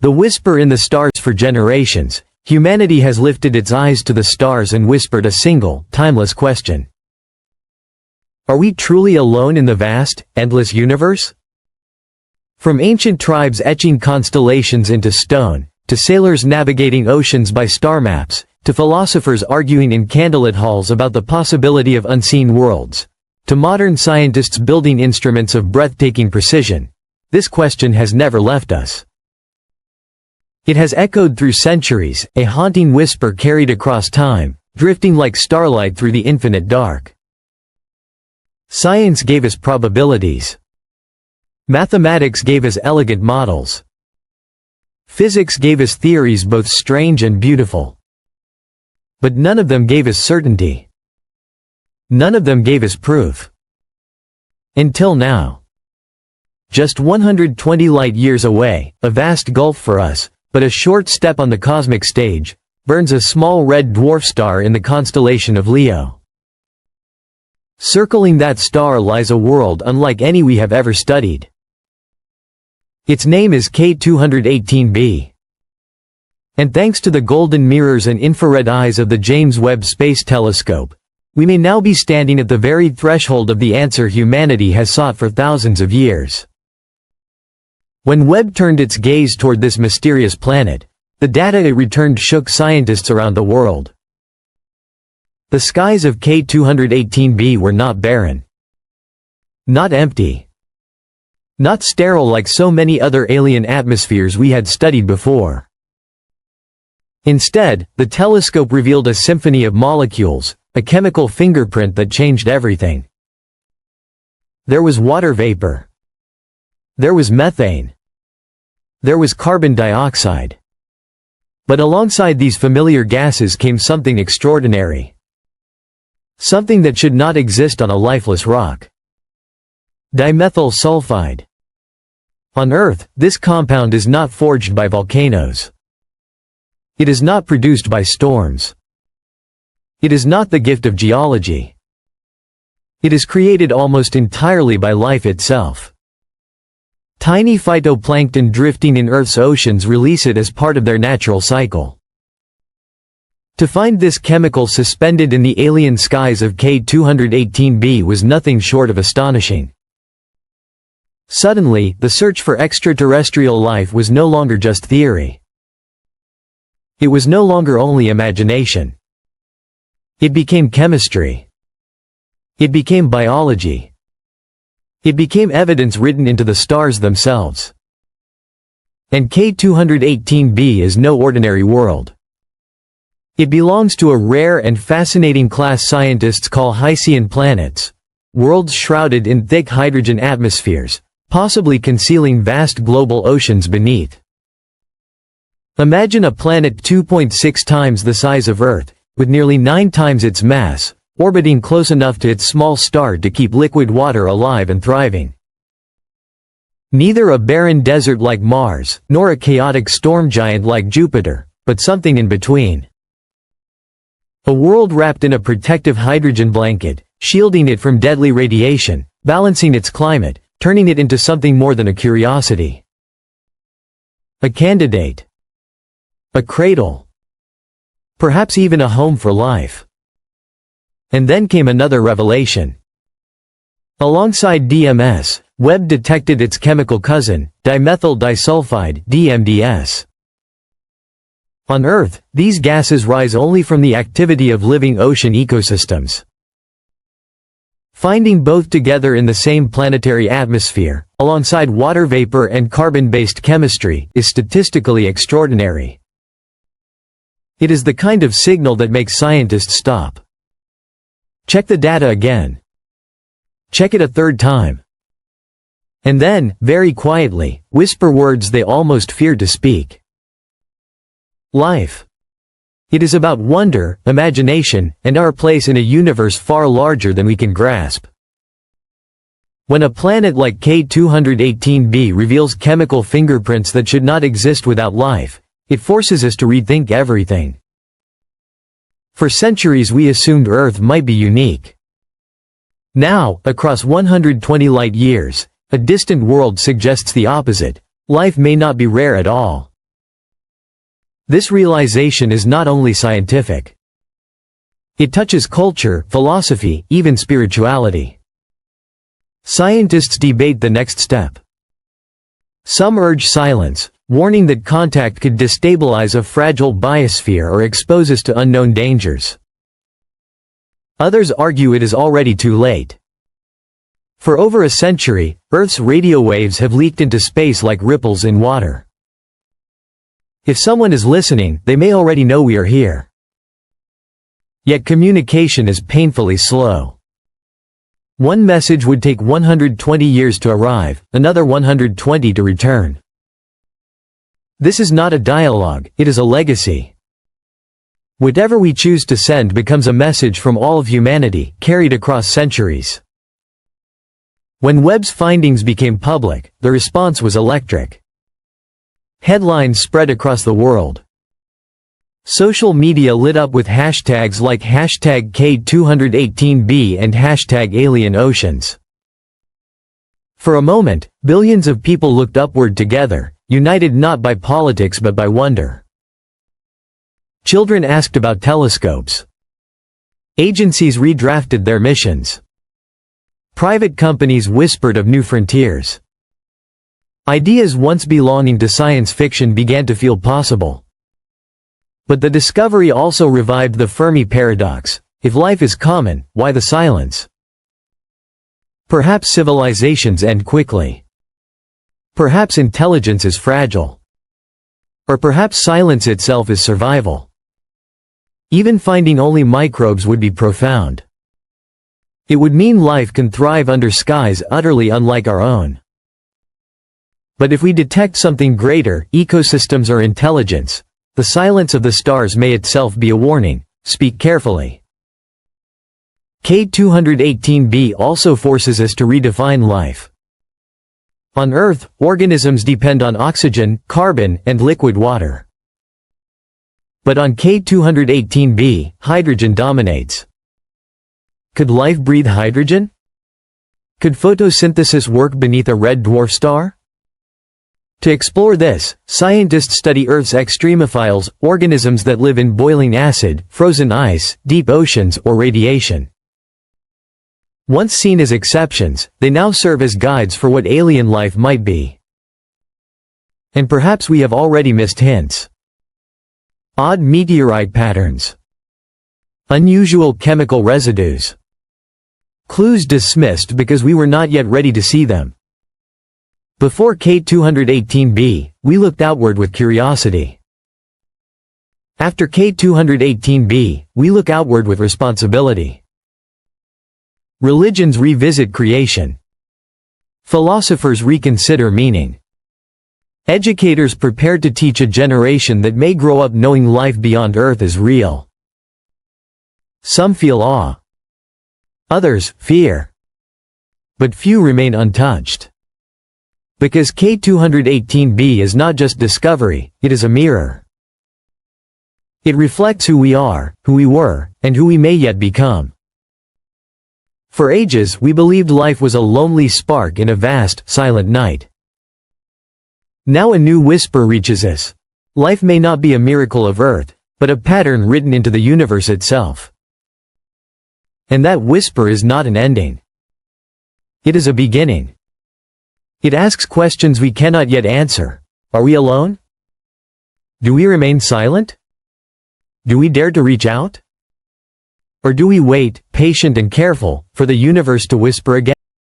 The whisper in the stars. For generations, humanity has lifted its eyes to the stars and whispered a single, timeless question. Are we truly alone in the vast, endless universe? From ancient tribes etching constellations into stone, to sailors navigating oceans by star maps, to philosophers arguing in candlelit halls about the possibility of unseen worlds, to modern scientists building instruments of breathtaking precision, this question has never left us. It has echoed through centuries, a haunting whisper carried across time, drifting like starlight through the infinite dark. Science gave us probabilities. Mathematics gave us elegant models. Physics gave us theories both strange and beautiful. But none of them gave us certainty. None of them gave us proof. Until now. Just 120 light-years away, a vast gulf for us, but a short step on the cosmic stage, burns a small red dwarf star in the constellation of Leo. Circling that star lies a world unlike any we have ever studied. Its name is K2-18B. And thanks to the golden mirrors and infrared eyes of the James Webb Space Telescope, we may now be standing at the very threshold of the answer humanity has sought for thousands of years. When Webb turned its gaze toward this mysterious planet, the data it returned shook scientists around the world. The skies of K2-18B were not barren. Not empty. Not sterile like so many other alien atmospheres we had studied before. Instead, the telescope revealed a symphony of molecules, a chemical fingerprint that changed everything. There was water vapor. There was methane. There was carbon dioxide. But alongside these familiar gases came something extraordinary. Something that should not exist on a lifeless rock. Dimethyl sulfide. On Earth, this compound is not forged by volcanoes. It is not produced by storms. It is not the gift of geology. It is created almost entirely by life itself. Tiny phytoplankton drifting in Earth's oceans release it as part of their natural cycle. To find this chemical suspended in the alien skies of K2-18B was nothing short of astonishing. Suddenly, the search for extraterrestrial life was no longer just theory. It was no longer only imagination. It became chemistry. It became biology. It became evidence written into the stars themselves. And K2-18B is no ordinary world. It belongs to a rare and fascinating class scientists call Hycean planets, worlds shrouded in thick hydrogen atmospheres, possibly concealing vast global oceans beneath. Imagine a planet 2.6 times the size of Earth, with nearly 9 times its mass, orbiting close enough to its small star to keep liquid water alive and thriving. Neither a barren desert like Mars, nor a chaotic storm giant like Jupiter, but something in between. A world wrapped in a protective hydrogen blanket, shielding it from deadly radiation, balancing its climate, turning it into something more than a curiosity. A candidate. A cradle. Perhaps even a home for life. And then came another revelation. Alongside DMS, Webb detected its chemical cousin, dimethyl disulfide (DMDS). On Earth, these gases rise only from the activity of living ocean ecosystems. Finding both together in the same planetary atmosphere, alongside water vapor and carbon-based chemistry, is statistically extraordinary. It is the kind of signal that makes scientists stop. Check the data again. Check it a third time. And then, very quietly, whisper words they almost feared to speak. Life. It is about wonder, imagination, and our place in a universe far larger than we can grasp. When a planet like K2-18B reveals chemical fingerprints that should not exist without life, it forces us to rethink everything. For centuries we assumed Earth might be unique. Now, across 120 light-years, a distant world suggests the opposite. Life may not be rare at all. This realization is not only scientific. It touches culture, philosophy, even spirituality. Scientists debate the next step. Some urge silence, warning that contact could destabilize a fragile biosphere or expose us to unknown dangers. Others argue it is already too late. For over a century, Earth's radio waves have leaked into space like ripples in water. If someone is listening, they may already know we are here. Yet communication is painfully slow. One message would take 120 years to arrive, another 120 to return. This is not a dialogue, it is a legacy. Whatever we choose to send becomes a message from all of humanity, carried across centuries. When Webb's findings became public, the response was electric. Headlines spread across the world. Social media lit up with hashtags like #K2-18B and #AlienOceans. For a moment, billions of people looked upward together, united not by politics but by wonder. Children asked about telescopes. Agencies redrafted their missions. Private companies whispered of new frontiers. Ideas once belonging to science fiction began to feel possible. But the discovery also revived the Fermi paradox: if life is common, why the silence? Perhaps civilizations end quickly. Perhaps intelligence is fragile. Or perhaps silence itself is survival. Even finding only microbes would be profound. It would mean life can thrive under skies utterly unlike our own. But if we detect something greater, ecosystems or intelligence, the silence of the stars may itself be a warning: speak carefully. K2-18B also forces us to redefine life. On Earth, organisms depend on oxygen, carbon, and liquid water. But on K2-18B, hydrogen dominates. Could life breathe hydrogen? Could photosynthesis work beneath a red dwarf star? To explore this, scientists study Earth's extremophiles, organisms that live in boiling acid, frozen ice, deep oceans, or radiation. Once seen as exceptions, they now serve as guides for what alien life might be. And perhaps we have already missed hints. Odd meteorite patterns. Unusual chemical residues. Clues dismissed because we were not yet ready to see them. Before K2-18B, we looked outward with curiosity. After K2-18B, we look outward with responsibility. Religions revisit creation. Philosophers reconsider meaning. Educators prepare to teach a generation that may grow up knowing life beyond Earth is real. Some feel awe. Others, fear. But few remain untouched. Because K2-18B is not just discovery, it is a mirror. It reflects who we are, who we were, and who we may yet become. For ages we believed life was a lonely spark in a vast, silent night. Now a new whisper reaches us. Life may not be a miracle of Earth, but a pattern written into the universe itself. And that whisper is not an ending. It is a beginning. It asks questions we cannot yet answer. Are we alone? Do we remain silent? Do we dare to reach out? Or do we wait, patient and careful, for the universe to whisper again?